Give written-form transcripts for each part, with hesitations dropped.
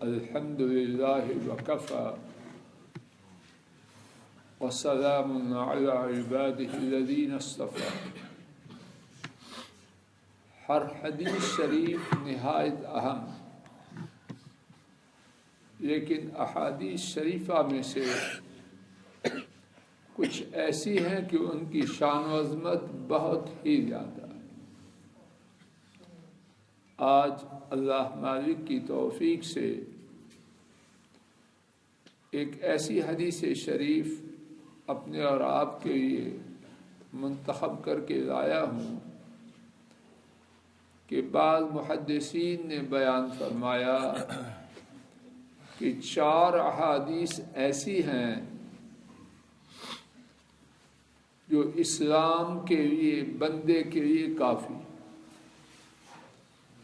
الحمد للہ وکفی وسلام علی عبادہ الذین اصطفی۔ ہر حدیث شریف نہایت اہم، لیکن احادیث شریفہ میں سے کچھ ایسی ہیں کہ ان کی شان و عظمت بہت ہی زیادہ ہے۔ آج اللہ مالک کی توفیق سے ایک ایسی حدیث شریف اپنے اور آپ کے لیے منتخب کر کے لایا ہوں کہ بعض محدثین نے بیان فرمایا کہ 4 احادیث ایسی ہیں جو اسلام کے لیے، بندے کے لیے کافی،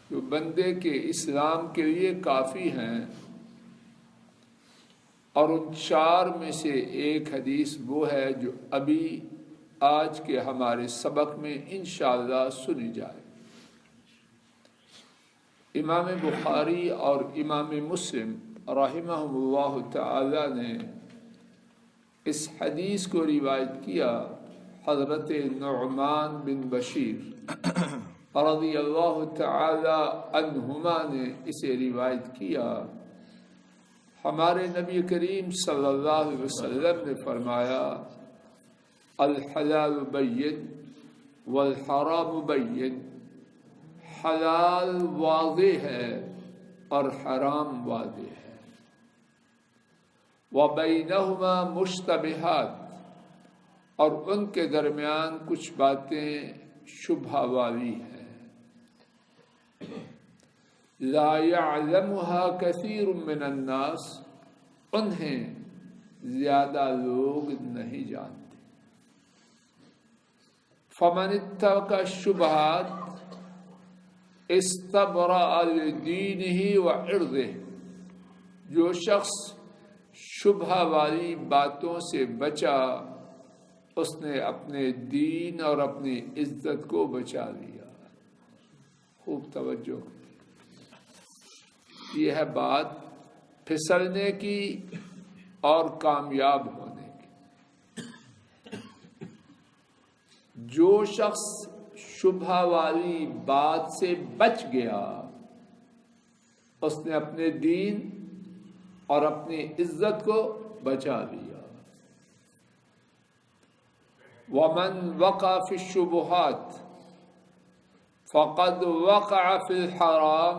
جو بندے کے اسلام کے لیے کافی ہیں، اور ان 4 میں سے ایک حدیث وہ ہے جو ابھی آج کے ہمارے سبق میں انشاءاللہ سنی جائے۔ امام بخاری اور امام مسلم رحمہم اللہ تعالی نے اس حدیث کو روایت کیا۔ حضرت نعمان بن بشیر رضی اللہ تعالی عنہما نے اسے روایت کیا۔ ہمارے نبی کریم صلی اللہ علیہ وسلم نے فرمایا، الحلال بین والحرام بین، حلال واضح ہے اور حرام واضح ہے، وبینہما مشتبہات، اور ان کے درمیان کچھ باتیں شبہ والی ہیں۔ لا يعلمها كثير من الناس، انہیں زیادہ لوگ نہیں جانتے۔ فمن اتقى الشبہات استبرأ لدینہ وعرضہ، جو شخص شبہ والی باتوں سے بچا اس نے اپنے دین اور اپنی عزت کو بچا لیا۔ خوب توجہ، یہ ہے بات پھسلنے کی اور کامیاب ہونے کی۔ جو شخص شبہ والی بات سے بچ گیا اس نے اپنے دین اور اپنی عزت کو بچا لیا۔ ومن وقع فی الشبہات فقد وقع فی الحرام،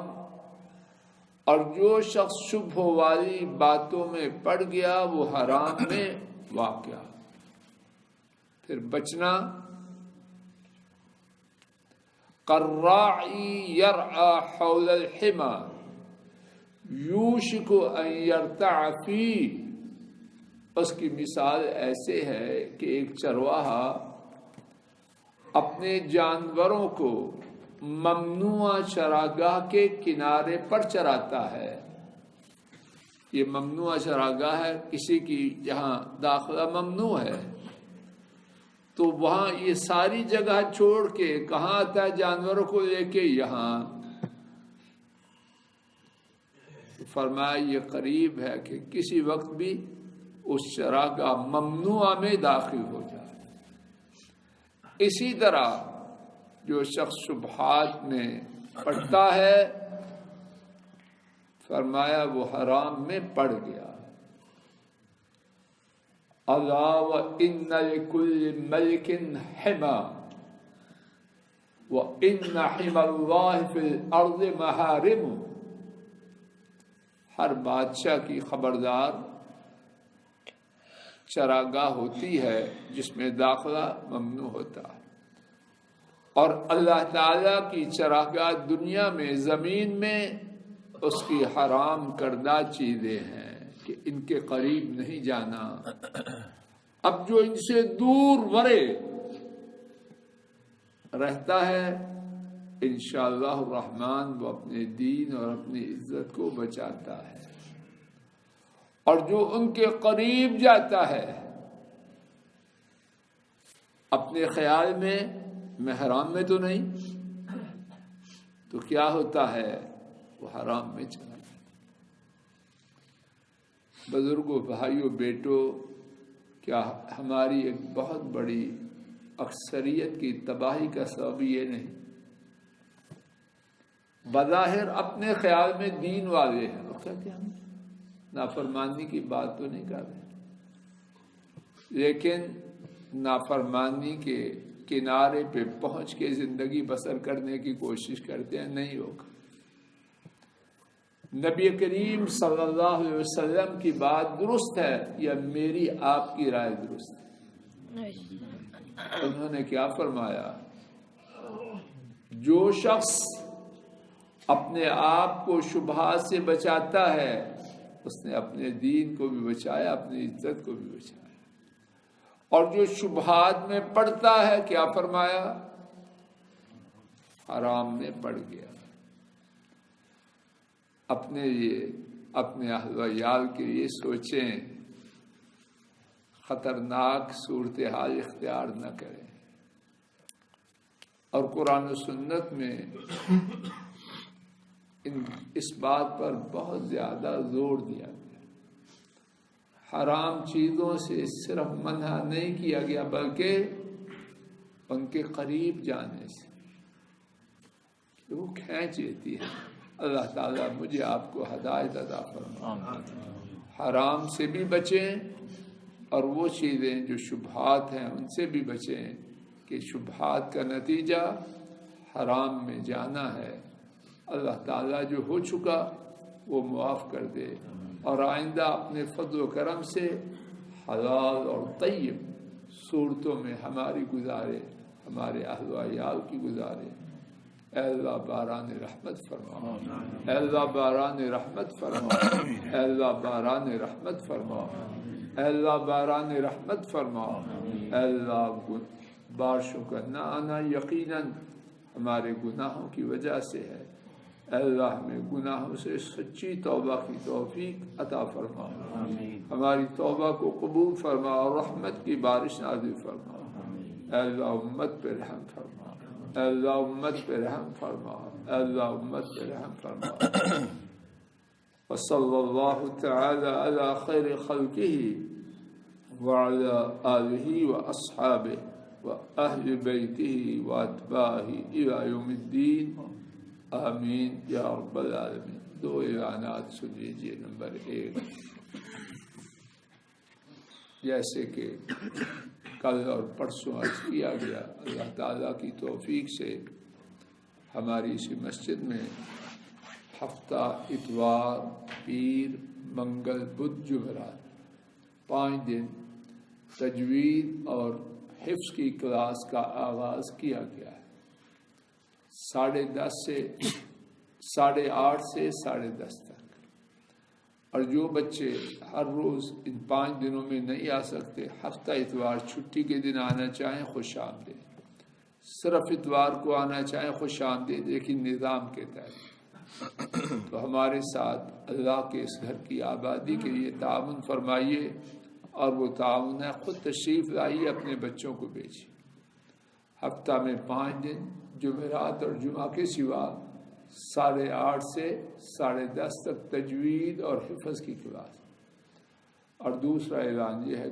اور جو شخص شبہ والی باتوں میں پڑ گیا وہ حرام میں واقع۔ پھر بچنا، کالراعی یرعی حول الحمى یوشک ان یرتع فیہ، اس کی مثال ایسے ہے کہ ایک چرواہا اپنے جانوروں کو ممنوع چراگاہ کے کنارے پر چراتا ہے۔ یہ ممنوع چراگاہ ہے، کسی کی جہاں داخلہ ممنوع ہے، تو وہاں یہ ساری جگہ چھوڑ کے کہاں آتا ہے؟ جانوروں کو لے کے یہاں۔ فرمایا یہ قریب ہے کہ کسی وقت بھی اس چراگاہ ممنوعہ میں داخل ہو جائے۔ اسی طرح جو شخص شبہات میں پڑتا ہے فرمایا وہ حرام میں پڑ گیا۔ الا وان لکل ملک حما وان حما اللہ فی الارض محارم، ہر بادشاہ کی خبردار چراگاہ ہوتی ہے جس میں داخلہ ممنوع ہوتا ہے، اور اللہ تعالیٰ کی چراگاہ دنیا میں، زمین میں اس کی حرام کردہ چیزیں ہیں کہ ان کے قریب نہیں جانا۔ اب جو ان سے دور ورے رہتا ہے انشاءاللہ الرحمن وہ اپنے دین اور اپنی عزت کو بچاتا ہے، اور جو ان کے قریب جاتا ہے اپنے خیال میں میں حرام میں تو نہیں، تو کیا ہوتا ہے؟ وہ حرام میں چلا جاتا۔ بزرگوں، بھائیوں، بیٹوں، کیا ہماری ایک بہت بڑی اکثریت کی تباہی کا سبب یہ نہیں؟ بظاہر اپنے خیال میں دین والے ہیں، وہ کہتے ہیں ہم نافرمانی کی بات تو نہیں کر رہے، لیکن نافرمانی کے کنارے پہ پہنچ کے زندگی بسر کرنے کی کوشش کرتے ہیں، نہیں ہوگا۔ نبی کریم صلی اللہ علیہ وسلم کی بات درست ہے یا میری آپ کی رائے درست ہے؟ انہوں نے کیا فرمایا؟ جو شخص اپنے آپ کو شبہات سے بچاتا ہے اس نے اپنے دین کو بھی بچایا، اپنی عزت کو بھی بچایا، اور جو شبہات میں پڑتا ہے کیا فرمایا؟ حرام میں پڑ گیا۔ اپنے لیے، اپنے اہل و عیال کے لیے سوچیں، خطرناک صورتحال اختیار نہ کریں۔ اور قرآن و سنت میں اس بات پر بہت زیادہ زور دیا گیا۔ حرام چیزوں سے صرف منع نہیں کیا گیا بلکہ ان کے قریب جانے سے وہ کھینچ لیتی ہے۔ اللہ تعالیٰ مجھے آپ کو ہدایت عطا فرمائے۔ حرام سے بھی بچیں اور وہ چیزیں جو شبہات ہیں ان سے بھی بچیں کہ شبہات کا نتیجہ حرام میں جانا ہے۔ اللہ تعالیٰ جو ہو چکا وہ معاف کر دے، اور آئندہ اپنے فضل و کرم سے حلال اور طیب صورتوں میں ہماری گزارے، ہمارے اہل و عیال کی گزارے۔ اے اللہ باران رحمت فرما، اے اللہ باران رحمت فرما، اے اللہ باران رحمت فرما، اے اللہ باران رحمت فرما۔ اے اللہ بارشوں کا نہ آنا یقیناً ہمارے گناہوں کی وجہ سے ہے۔ اے اللہ ہمیں گناہوں سے سچی توبہ کی توفیق عطا فرما، ہماری توبہ کو قبول فرما اور رحمت کی بارش نازل فرما۔ اے اللہ امت پہ رحم فرما، اے اللہ امت پہ رحم فرما، اے اللہ امت پہ رحم فرما۔ وصلی اللہ تعالی علی خیر خلقہ وعلی آلہ واصحابہ واہل بیتہ واتباعہ الی یوم الدین، آمین یا رب العالمین۔ دو اعلانات سن لیجیے۔ نمبر 1، جیسے کہ کل اور پرسوں عرض کیا گیا، اللہ تعالیٰ کی توفیق سے ہماری اسی مسجد میں ہفتہ اتوار، پیر، منگل، بدھ، جمعرات 5 دن تجوید اور حفظ کی کلاس کا آغاز کیا گیا ہے۔ 8:30 سے 8:30 سے 10:30 تک، اور جو بچے ہر روز ان 5 دنوں میں نہیں آ سکتے، ہفتہ اتوار چھٹی کے دن آنا چاہیں خوش آمدید، صرف اتوار کو آنا چاہیں خوش آمدید، لیکن نظام کے تحت۔ تو ہمارے ساتھ اللہ کے اس گھر کی آبادی کے لیے تعاون فرمائیے، اور وہ تعاون ہے خود تشریف لائیے، اپنے بچوں کو بھیجیے۔ ہفتہ میں 5 دن جمعرات اور جمعہ کے سوا 8:30 سے 10:30 تک تجوید اور حفظ کی کلاس۔ اور دوسرا اعلان یہ ہے